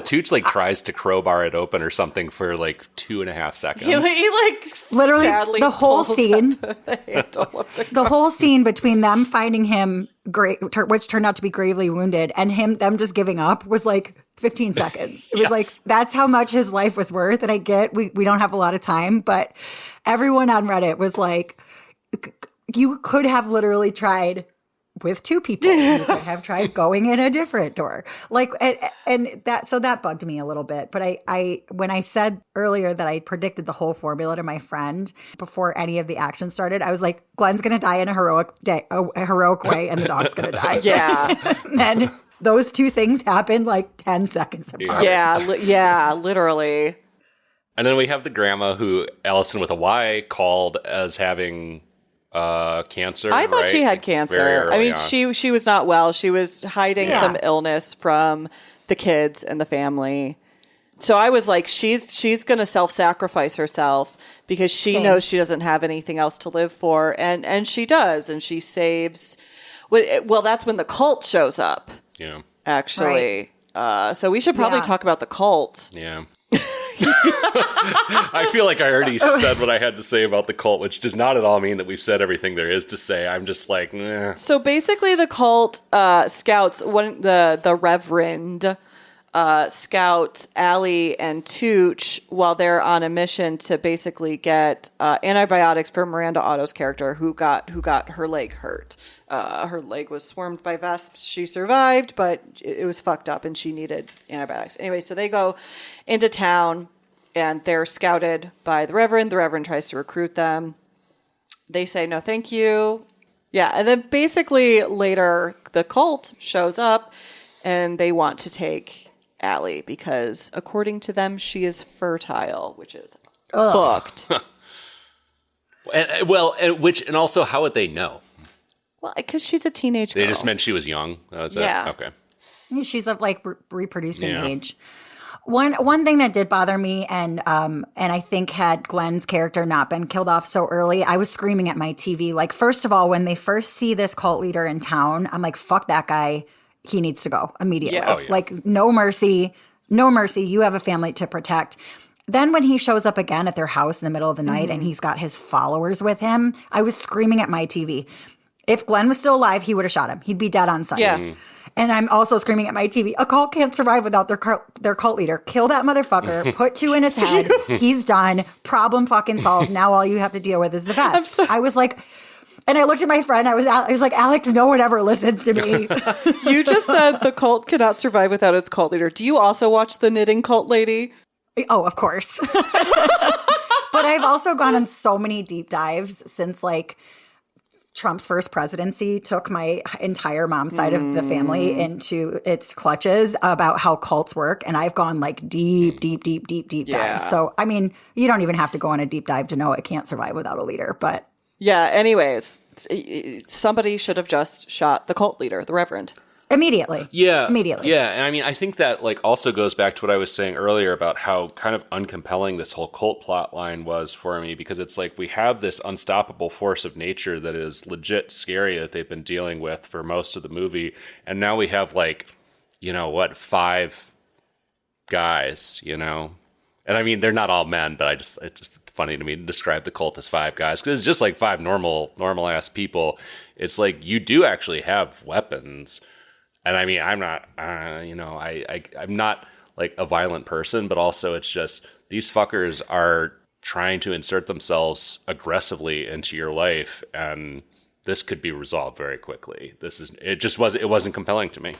Tooch like tries to crowbar it open or something for like 2.5 seconds. He like Literally sadly the whole pulls scene. out the handle of the The whole scene between them finding him, which turned out to be gravely wounded, and them just giving up was like 15 seconds. It was like, that's how much his life was worth. And I get we don't have a lot of time, but everyone on Reddit was like, you could have literally tried with 2 people. You could have tried going in a different door. Like, and that bugged me a little bit. But I when I said earlier that I predicted the whole formula to my friend before any of the action started, I was like, Glenn's going to die in a heroic way, and the dog's going to die. Yeah. And then those 2 things happened like 10 seconds apart. Yeah, literally. And then we have the grandma who Allison with a Y called as having cancer. I thought right? she had Like, very cancer. early I mean, on. she was not well. She was hiding some illness from the kids and the family. So I was like, she's going to self-sacrifice herself because she knows she doesn't have anything else to live for, and she does, and she saves. Well, that's when the cult shows up. Yeah. Actually, so we should probably talk about the cult. Yeah. I feel like I already said what I had to say about the cult, which does not at all mean that we've said everything there is to say. I'm just like, nah. So basically, the cult scouts the Reverend scouts Allie and Tooch while they're on a mission to basically get antibiotics for Miranda Otto's character, who got her leg hurt. Her leg was swarmed by vesps. She survived, but it was fucked up, and she needed antibiotics. Anyway, so they go into town, and they're scouted by the Reverend. The Reverend tries to recruit them. They say no, thank you. Yeah, and then basically later the cult shows up, and they want to take Allie because, according to them, she is fertile, which is booked. And also, how would they know? Well, because she's a teenage girl. They just meant she was young. That was it? Okay. She's of like reproducing age. One thing that did bother me, and I think had Glenn's character not been killed off so early, I was screaming at my TV. Like, first of all, when they first see this cult leader in town, I'm like, fuck that guy. He needs to go immediately. Yeah. Like, no mercy. No mercy. You have a family to protect. Then when he shows up again at their house in the middle of the night and he's got his followers with him, I was screaming at my TV. If Glenn was still alive, he would have shot him. He'd be dead on sight. Yeah. And I'm also screaming at my TV, a cult can't survive without their cult leader. Kill that motherfucker. Put 2 in his head. He's done. Problem fucking solved. Now all you have to deal with is the vest. I was like, and I looked at my friend. I was like, Alex, no one ever listens to me. You just said the cult cannot survive without its cult leader. Do you also watch the knitting cult lady? Oh, of course. But I've also gone on so many deep dives since like Trump's first presidency took my entire mom's side of the family into its clutches about how cults work. And I've gone like deep dives. So, I mean, you don't even have to go on a deep dive to know it can't survive without a leader. But yeah, anyways, somebody should have just shot the cult leader, the Reverend. Immediately. Yeah. Immediately. Yeah. And I mean, I think that like also goes back to what I was saying earlier about how kind of uncompelling this whole cult plot line was for me, because it's like we have this unstoppable force of nature that is legit scary that they've been dealing with for most of the movie. And now we have like, 5 guys, And I mean, they're not all men, but it's funny to me to describe the cult as 5 guys, because it's just like 5 normal ass people. It's like you do actually have weapons. And I mean, I'm not, I'm not like a violent person, but also it's just these fuckers are trying to insert themselves aggressively into your life, and this could be resolved very quickly. It wasn't compelling to me.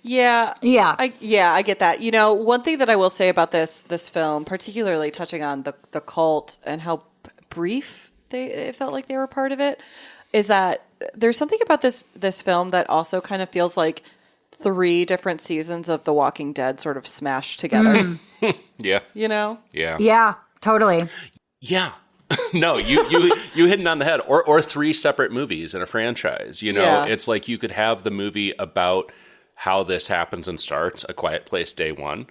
Yeah. Yeah. I get that. One thing that I will say about this film, particularly touching on the cult and how brief it felt like they were part of it, is that there's something about this film that also kind of feels like 3 different seasons of The Walking Dead sort of smashed together. Yeah. Yeah. Yeah, totally. Yeah. No, you hit it on the head. Or 3 separate movies in a franchise. Yeah. It's like you could have the movie about how this happens and starts, A Quiet Place Day One.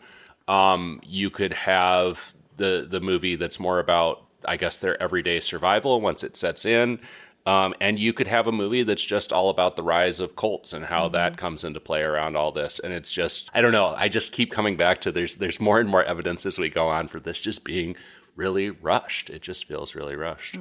You could have the movie that's more about, I guess, their everyday survival once it sets in. And you could have a movie that's just all about the rise of cults and how that comes into play around all this. And it's just, I don't know. I just keep coming back to there's more and more evidence as we go on for this just being really rushed. It just feels really rushed.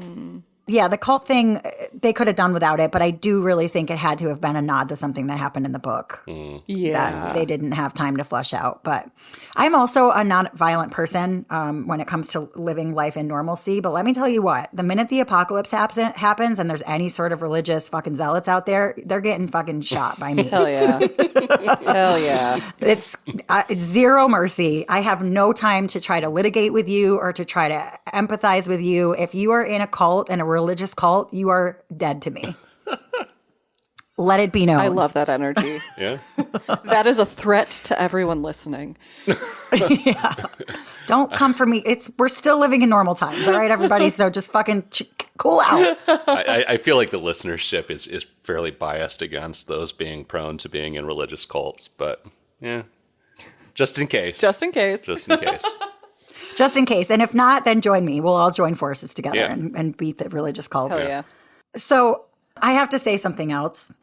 Yeah, the cult thing, they could have done without it, but I do really think it had to have been a nod to something that happened in the book. That they didn't have time to flesh out. But I'm also a non-violent person when it comes to living life in normalcy. But let me tell you what, the minute the apocalypse happens and there's any sort of religious fucking zealots out there, they're getting fucking shot by me. Hell yeah. Hell yeah. It's zero mercy. I have no time to try to litigate with you or to try to empathize with you. If you are in a cult and a religious cult, you are dead to me. Let it be known. I love that energy. Yeah. That is a threat to everyone listening. Yeah. Don't come for me. We're still living in normal times. All right, everybody. So just fucking cool out. I feel like the listenership is fairly biased against those being prone to being in religious cults, but yeah, just in case. Just in case. Just in case. Just in case. And if not, then join me. We'll all join forces together and beat the religious cults. Hell yeah. So I have to say something else.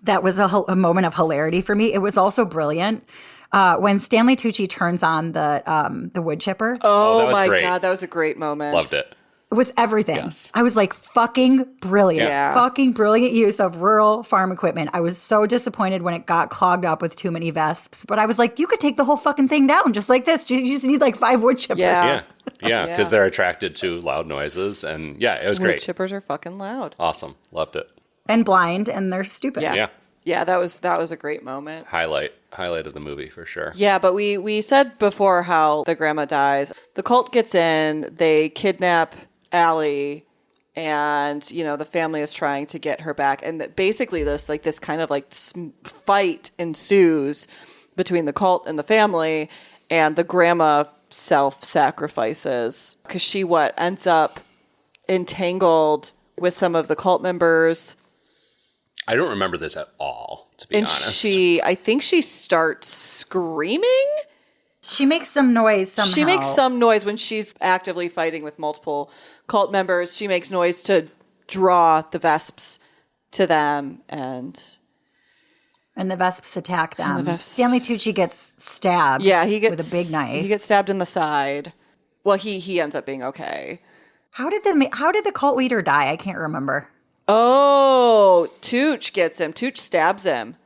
That was a moment of hilarity for me. It was also brilliant. When Stanley Tucci turns on the wood chipper. Oh my God, that was a great moment. Loved it. It was everything. Yes. I was like, fucking brilliant. Yeah. Fucking brilliant use of rural farm equipment. I was so disappointed when it got clogged up with too many vesps. But I was like, you could take the whole fucking thing down just like this. You just need like 5 wood chippers. Yeah. Yeah, because they're attracted to loud noises. And yeah, it was Wood great. chippers are fucking loud. Awesome. Loved it. And blind, and they're stupid. Yeah. Yeah, that was a great moment. Highlight of the movie for sure. Yeah, but we said before how the grandma dies. The cult gets in, they kidnap Allie, and the family is trying to get her back. And basically this kind of fight ensues between the cult and the family, and the grandma self-sacrifices because she ends up entangled with some of the cult members. I don't remember this at all, to be honest. I think she starts screaming. She makes some noise somehow. She makes some noise when she's actively fighting with multiple cult members. She makes noise to draw the vesps to them, and the vesps attack them. vesps. Stanley Tucci gets stabbed. Yeah, he gets with a big knife. He gets stabbed in the side. Well, he ends up being okay. How did the cult leader die? I can't remember. Oh, Tooch gets him. Tooch stabs him,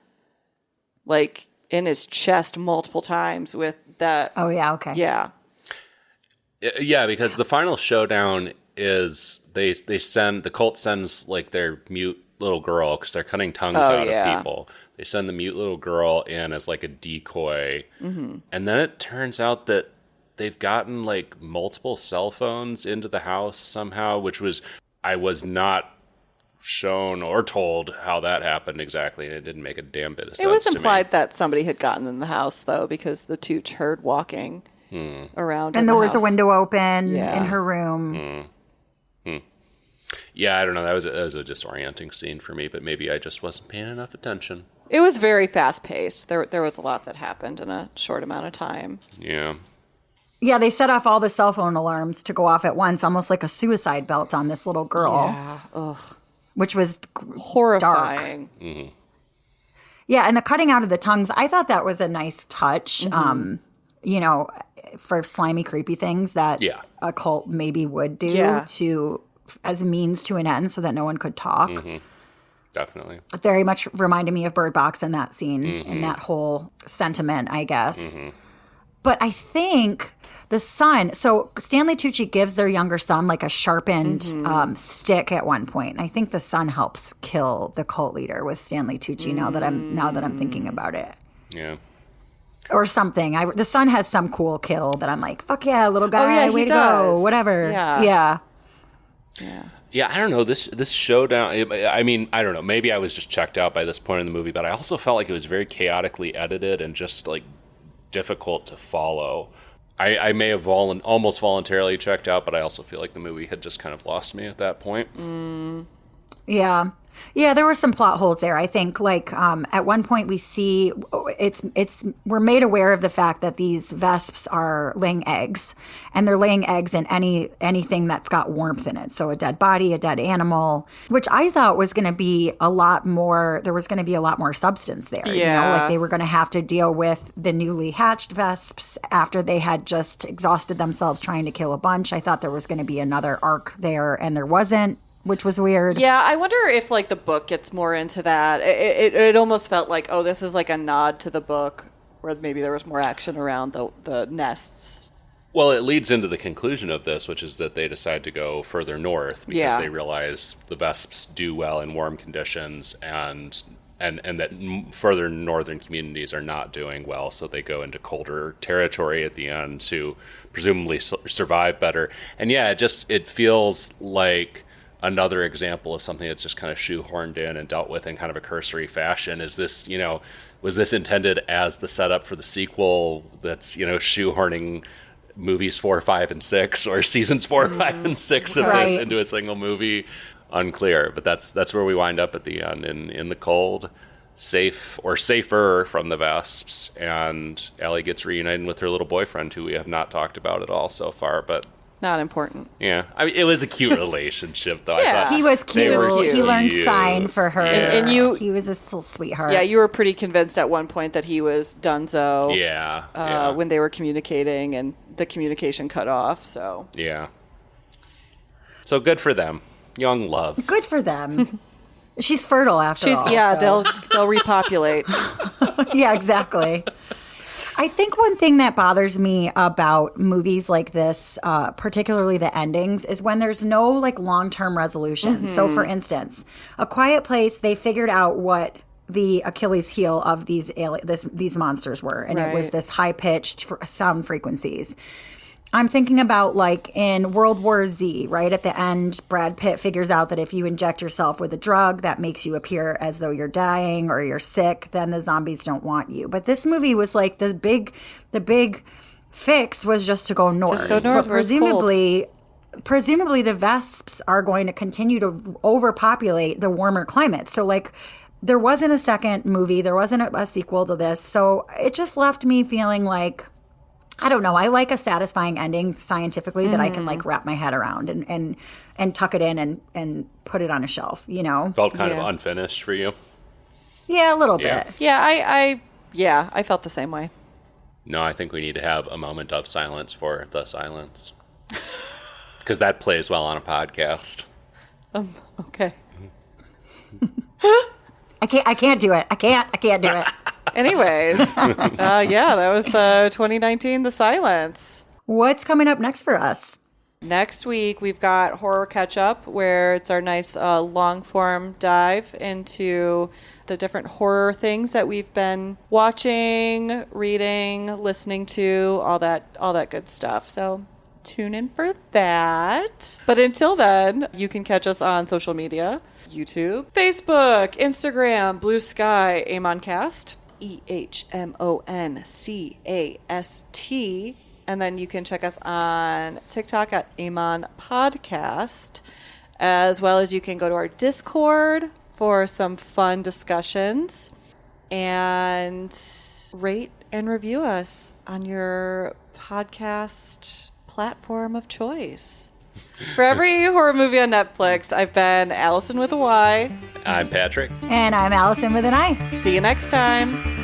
in his chest multiple times with that. Oh yeah, okay. Yeah. Yeah, because the final showdown is the cult sends their mute little girl because they're cutting tongues out of people. They send the mute little girl in as a decoy, and then it turns out that they've gotten multiple cell phones into the house somehow, which I was not shown or told how that happened exactly, and it didn't make a damn bit of sense. It was to implied me. that somebody had gotten in the house though, because the Tooch heard walking around, and there was a window open Yeah. in her room. Yeah, I don't know. That was a disorienting scene for me, but maybe I just wasn't paying enough attention. It was very fast paced. There was a lot that happened in a short amount of time. Yeah. Yeah, they set off all the cell phone alarms to go off at once, almost like a suicide belt on this little girl. Yeah. Ugh. Which was Horrifying. Dark. Mm-hmm. Yeah, and the cutting out of the tongues, I thought that was a nice touch. For slimy, creepy things that a cult maybe would do to as a means to an end, so that no one could talk. Mm-hmm. Definitely. It very much reminded me of Bird Box in that scene, in that whole sentiment, I guess. Mm-hmm. But I think the son, so Stanley Tucci gives their younger son a sharpened stick at one point. And I think the son helps kill the cult leader with Stanley Tucci. Now that I'm thinking about it, Yeah. or something. The son has some cool kill that I'm like, fuck yeah, little guy, way to go, whatever. Yeah. Yeah, I don't know. This showdown, I mean, I don't know. Maybe I was just checked out by this point in the movie, but I also felt like it was very chaotically edited and just difficult to follow. I may have almost voluntarily checked out, but I also feel like the movie had just kind of lost me at that point. Yeah. Yeah, there were some plot holes there. I think, like, at one point we see we're made aware of the fact that these vesps are laying eggs, and they're laying eggs in anything that's got warmth in it. So a dead body, a dead animal, which I thought was going to be a lot more. There was going to be a lot more substance there. Yeah, like they were going to have to deal with the newly hatched vesps after they had just exhausted themselves trying to kill a bunch. I thought there was going to be another arc there, and there wasn't, which was weird. Yeah, I wonder if like the book gets more into that. It almost felt like, oh, this is like a nod to the book, where maybe there was more action around the nests. Well, it leads into the conclusion of this, which is that they decide to go further north because they realize the vesps do well in warm conditions, and that further northern communities are not doing well, so they go into colder territory at the end to presumably survive better. And yeah, it feels like another example of something that's just kind of shoehorned in and dealt with in kind of a cursory fashion. Is this, was this intended as the setup for the sequel that's, shoehorning movies 4, 5, and 6, or seasons 4, 5, and 6 of this into a single movie? Unclear, but that's where we wind up at the end, in the cold, safe or safer from the vesps, and Allie gets reunited with her little boyfriend, who we have not talked about at all so far, but not important. Yeah, I mean, it was a cute relationship, though. Yeah. I thought he was cute. He learned sign for her, and he was a little sweetheart. Yeah, you were pretty convinced at one point that he was donezo. Yeah, when they were communicating, and the communication cut off. So so good for them. Young love. Good for them. She's fertile after all. Yeah, so. they'll repopulate. Yeah, exactly. I think one thing that bothers me about movies like this, particularly the endings, is when there's no like long-term resolution. Mm-hmm. So for instance, A Quiet Place, they figured out what the Achilles heel of these monsters were, and it was this high-pitched sound frequencies. I'm thinking about like in World War Z, right? At the end, Brad Pitt figures out that if you inject yourself with a drug that makes you appear as though you're dying or you're sick, then the zombies don't want you. But this movie was like the big fix was just to go north. Just go north. But presumably the vesps are going to continue to overpopulate the warmer climate. So like there wasn't a second movie, there wasn't a sequel to this. So it just left me feeling like, I don't know. I like a satisfying ending scientifically that I can like wrap my head around and tuck it in and put it on a shelf, Felt kind of unfinished for you? Yeah, a little bit. Yeah, I felt the same way. No, I think we need to have a moment of silence for the silence. Because that plays well on a podcast. Okay. I can't do it. I can't do it. Anyways, that was the 2019 The Silence. What's coming up next for us? Next week, we've got Horror Catch-Up, where it's our nice long-form dive into the different horror things that we've been watching, reading, listening to, all that good stuff. So tune in for that. But until then, you can catch us on social media, YouTube, Facebook, Instagram, Blue Sky, Amoncast. EHMONCAST. And then you can check us on TikTok at Amon Podcast, as well as you can go to our Discord for some fun discussions, and rate and review us on your podcast platform of choice. For every horror movie on Netflix, I've been Allison with a Y. I'm Patrick. And I'm Allison with an I. See you next time.